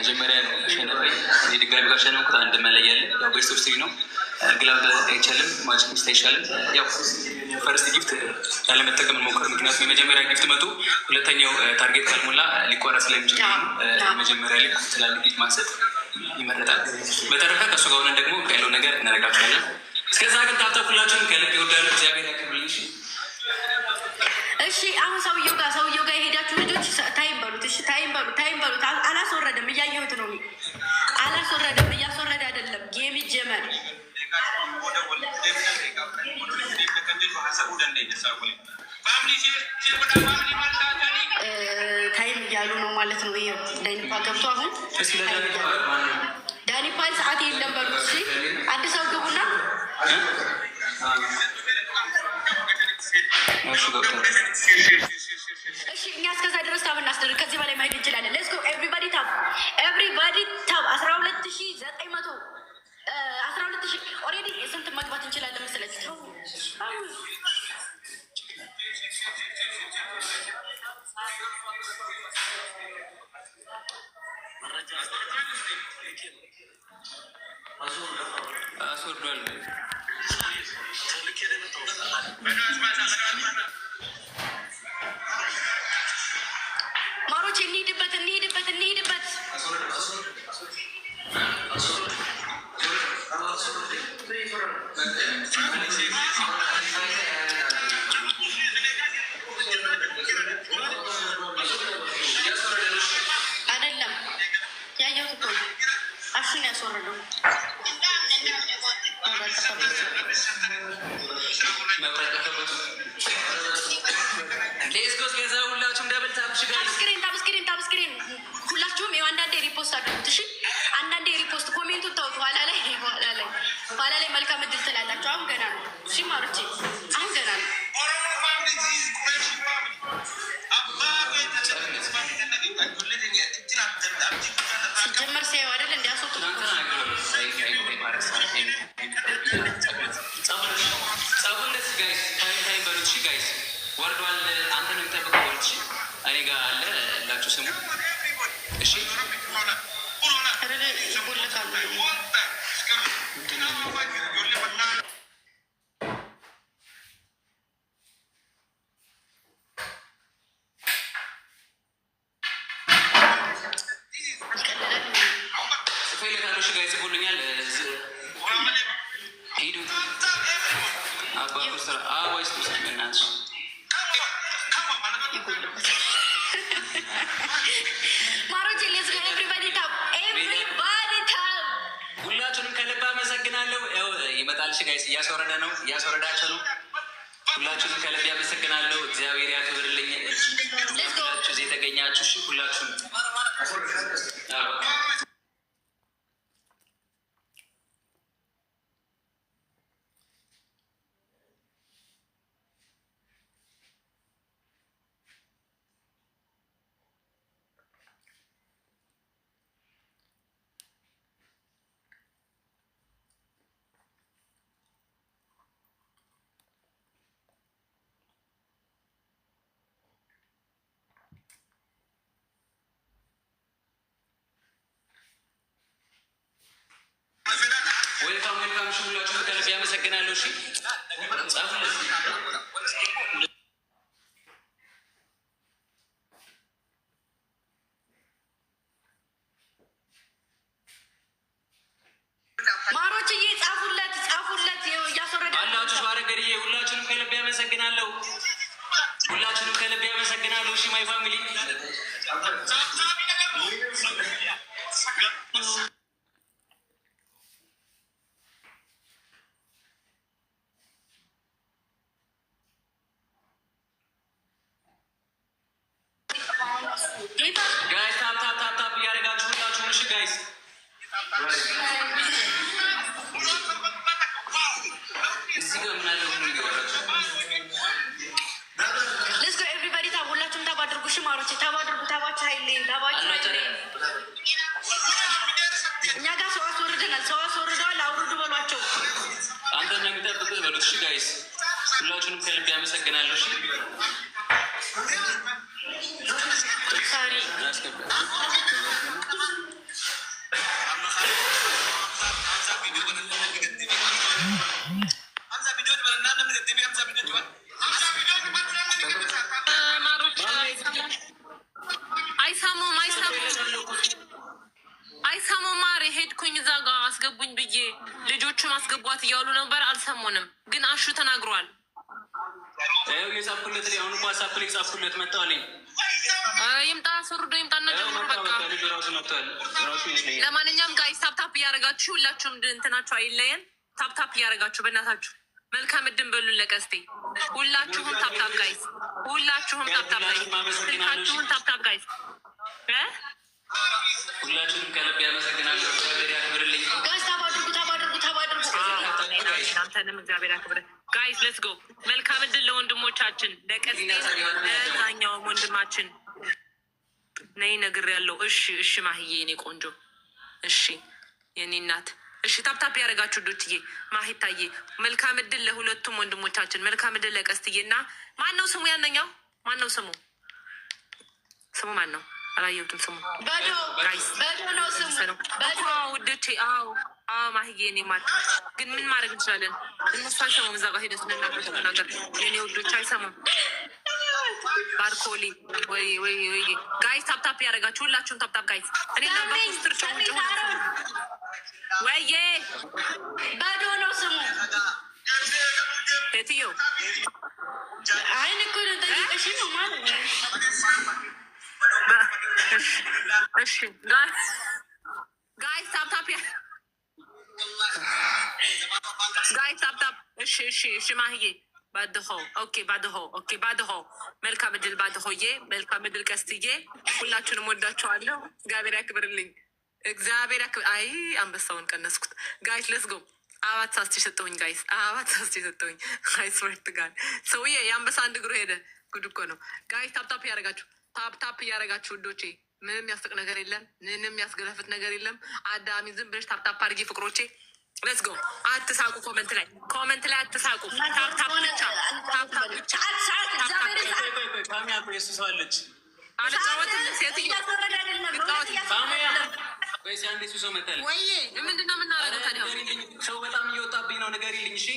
መጀመሪያ ሸነፈኝ ድጋሚ ጋር ሸነፍኩት። አንድ መለያለ ያው ቤስት ኦፍ ስሪ ነው። ግላብ አይቻልም፣ ማጅ ሚስት አይቻልም። ያው ፈርስት ጊፍት ያለመጠቀም እንሞክር። ምክንያቱም የመጀመሪያ ጊፍት መጡ፣ ሁለተኛው ታርጌት ካልሞላ ሊቋረጥ ስለሚችል መጀመሪያ ላይ ትላልቅ ጊፍት ማሰጥ ይመረጣል። በተረፈ ከእሱ ጋር ሆነን ደግሞ ያለው ነገር እናደርጋቸዋለን። እስከዛ ግን ታብታኩላችሁን ከልብ ይወዳሉ። እግዚአብሔር ያክብርልኝ። እሺ አሁን ሰውየው ጋር የሄዳችሁ ልጆች ታይም በሉት። እሺ ታይም በሉት። አላስወረደም፣ እያየሁት ነው። አላስወረደም፣ እያስወረደ አይደለም። ጌም ይጀመር። ታይም እያሉ ነው ማለት ነው። ይኸው ዳኒፓ ገብቶ አሁን ዳኒፓ ሰዓት የለም በሉት። እሺ አንድ ሰው ግቡና እሺ እኛ እስከዛ ድረስ ታብ እናስደርግ። ከዚህ በላይ ማሄድ እንችላለን። ሌትስ ጎ ኤቭሪባዲ ታብ 12,900 12,000 ኦልሬዲ ስንት መግባት እንችላለን መሰለኝ? ማሮች እንሂድበት። አይደለም ያየሁት እኮ አሹን ያስወረደው ታብስክሪን ሁላችሁም ይኸው አንዳንዴ ሪፖስት አድርጉት። እሺ አንዳንዴ ሪፖስት ኮሜንቱን ተውት። ኋላ ላይ መልካም እድል ትላላችሁ። አሁን ገና ነው። እሺ ማሮቼ አሁን ገና ነው። ሲጀመር ሲያዩ አይደል እንዲያስወጡ ወርዷል። አንተ ነው የሚጠብቀው። ወርድ እኔ ጋር አለ ላችሁ ስሙ። እሺ ይጽፉልኛል። ሂዱ አባስራ ወይስ ናቸው ማሮቼ ሌትስ ጎ ኤቭሪባዲ ታብ ሁላችሁንም ከልብ አመሰግናለሁ። ያው ይመጣል። እሺ ጋይስ እያስወረደ ነው፣ እያስወረዳቸው ነው። ሁላችሁንም ከልብ ያመሰግናለሁ። እግዚአብሔር ያክብርልኝ። ሁላችሁ እዚህ የተገኛችሁ እሺ ሁላችሁም ዌልካም እሺ ሁላችሁም ከልብ ያመሰግናለሁ። እሺ ጻፉለት። ማሮችዬ ጻፉለት እያስወረደ አላችሁ። ባረገድዬ ሁላችሁንም ከልብ ያመሰግናለሁ። እሺ ማይ ፋሚሊ ጋይስ ታፕ እያደረጋችሁ ሁላችሁም እሺ ጋይስ እዚህ ጋር ምን አለ ሁሉ ይወራችሁ። ሌትስ ጎ ኤቭሪባዲ ታብ ሁላችሁም ታብ አድርጉ። እሺ ማሮቼ ታብ አድርጉ። ታባችሁ ኃይሌን እኛ ጋር ሰው አስወርደዋል። አውርዱ በሏቸው። አንተ እና የሚጠብቁት በሉት። እሺ ጋይስ ሁላችሁንም ከልብ ያመሰግናለሁ። እሺ ሳሪ አስገቡኝ ብዬ ልጆቹን አስገቧት እያሉ ነበር። አልሰሙንም፣ ግን አሹ ተናግሯል። የጻፍኩለት ላይ አሁን ዋትስአፕ ላይ የጻፍኩለት መጣልኝ። ይምጣ ሶርዶ ይምጣና ጀምሮ በቃ። ለማንኛውም ጋይስ ታፕታፕ እያደረጋችሁ ሁላችሁም እንትናችሁ አይለየን። ታፕታፕ እያደረጋችሁ በእናታችሁ መልካም እድን በሉን ለቀስቴ። ሁላችሁም ታፕታፕ ጋይስ፣ ሁላችሁም ታፕታፕ ጋይስ፣ ስልካችሁን ታፕታፕ ጋይስ። ሁላችሁም ከልብ ያመሰግናለሁ። እግዚአብሔር ያክብርልኝ ጋይስ። ታባድርጉ ታባድርጉ ታባድርጉ። እናንተንም እግዚአብሔር ያክብር ጋይስ። ሌትስ ጎ። መልካም እድል ለወንድሞቻችን ለቀስቴ፣ ለዛኛውም ወንድማችን ነይ ነግር ያለው። እሺ እሺ ማህዬ የኔ ቆንጆ፣ እሺ የኔ እናት፣ እሺ ታፕታፕ ያደረጋችሁ ዶችዬ፣ ማሂታዬ መልካም እድል ለሁለቱም ወንድሞቻችን። መልካም እድል ለቀስትዬ እና ማን ነው ስሙ? ያነኛው ማን ነው ስሙ? ስሙ ማን ነው? አላየሁትም ስሙ። በዶ ነው ስሙ። ውዶቼ አዎ ማህዬ የኔ ማር ግን ምን ማድረግ እንችላለን? እነሱ አይሰሙም። እዛ ጋር ሄደን ስንናገር የኔ ውዶች አይሰሙም። ባርኮሊ ወይ ጋይስ ታፕታፕ ያደረጋችሁ ሁላችሁም ታፕታፕ ጋይስ። እኔ ናባስትር ወይዬ ባዶ ነው ስሙ። ቴትዮ አይን እኮ ነው ጠይቀሽ ነው ማለት ነው። እሺ ጋይስ ታፕታፕ ጋይስ ታፕታፕ። እሺ ማህዬ ባድሆ ኦኬ፣ ባድሆ መልካም እድል ባድሆዬ፣ መልካም እድል ቀስትዬ። ሁላችሁንም ወዳችኋለሁ። እግዚአብሔር ያክብርልኝ። እግዚአብሔር ያክብር። አይ አንበሳውን ቀነስኩት ጋይስ። ለስጎ አባት ሳስት የሰጠውኝ ጋይስ፣ አባት ሳስት የሰጠውኝ ጋይስ። ወርት ጋር ሰውዬ የአንበሳ አንድ እግሩ ሄደ። ጉድ እኮ ነው ጋይስ። ታፕታፕ እያደረጋችሁ ታፕታፕ እያደረጋችሁ ውዶቼ። ምንም ያስቅ ነገር የለም፣ ምንም ያስገለፍት ነገር የለም። አዳሚ ዝም ብለሽ ታፕታፕ አድርጊ ፍቅሮቼ። ሌትስ ጎ። አትሳቁ፣ ኮመንት ላይ አትሳቁ። ታፕታፕ ብቻ ሰዋለች አልጫወትም። ሴትዮ ወይ ምንድን ነው የምናደርገው ታዲያ? ሰው በጣም እየወጣብኝ ነው። ንገሪልኝ እሺ።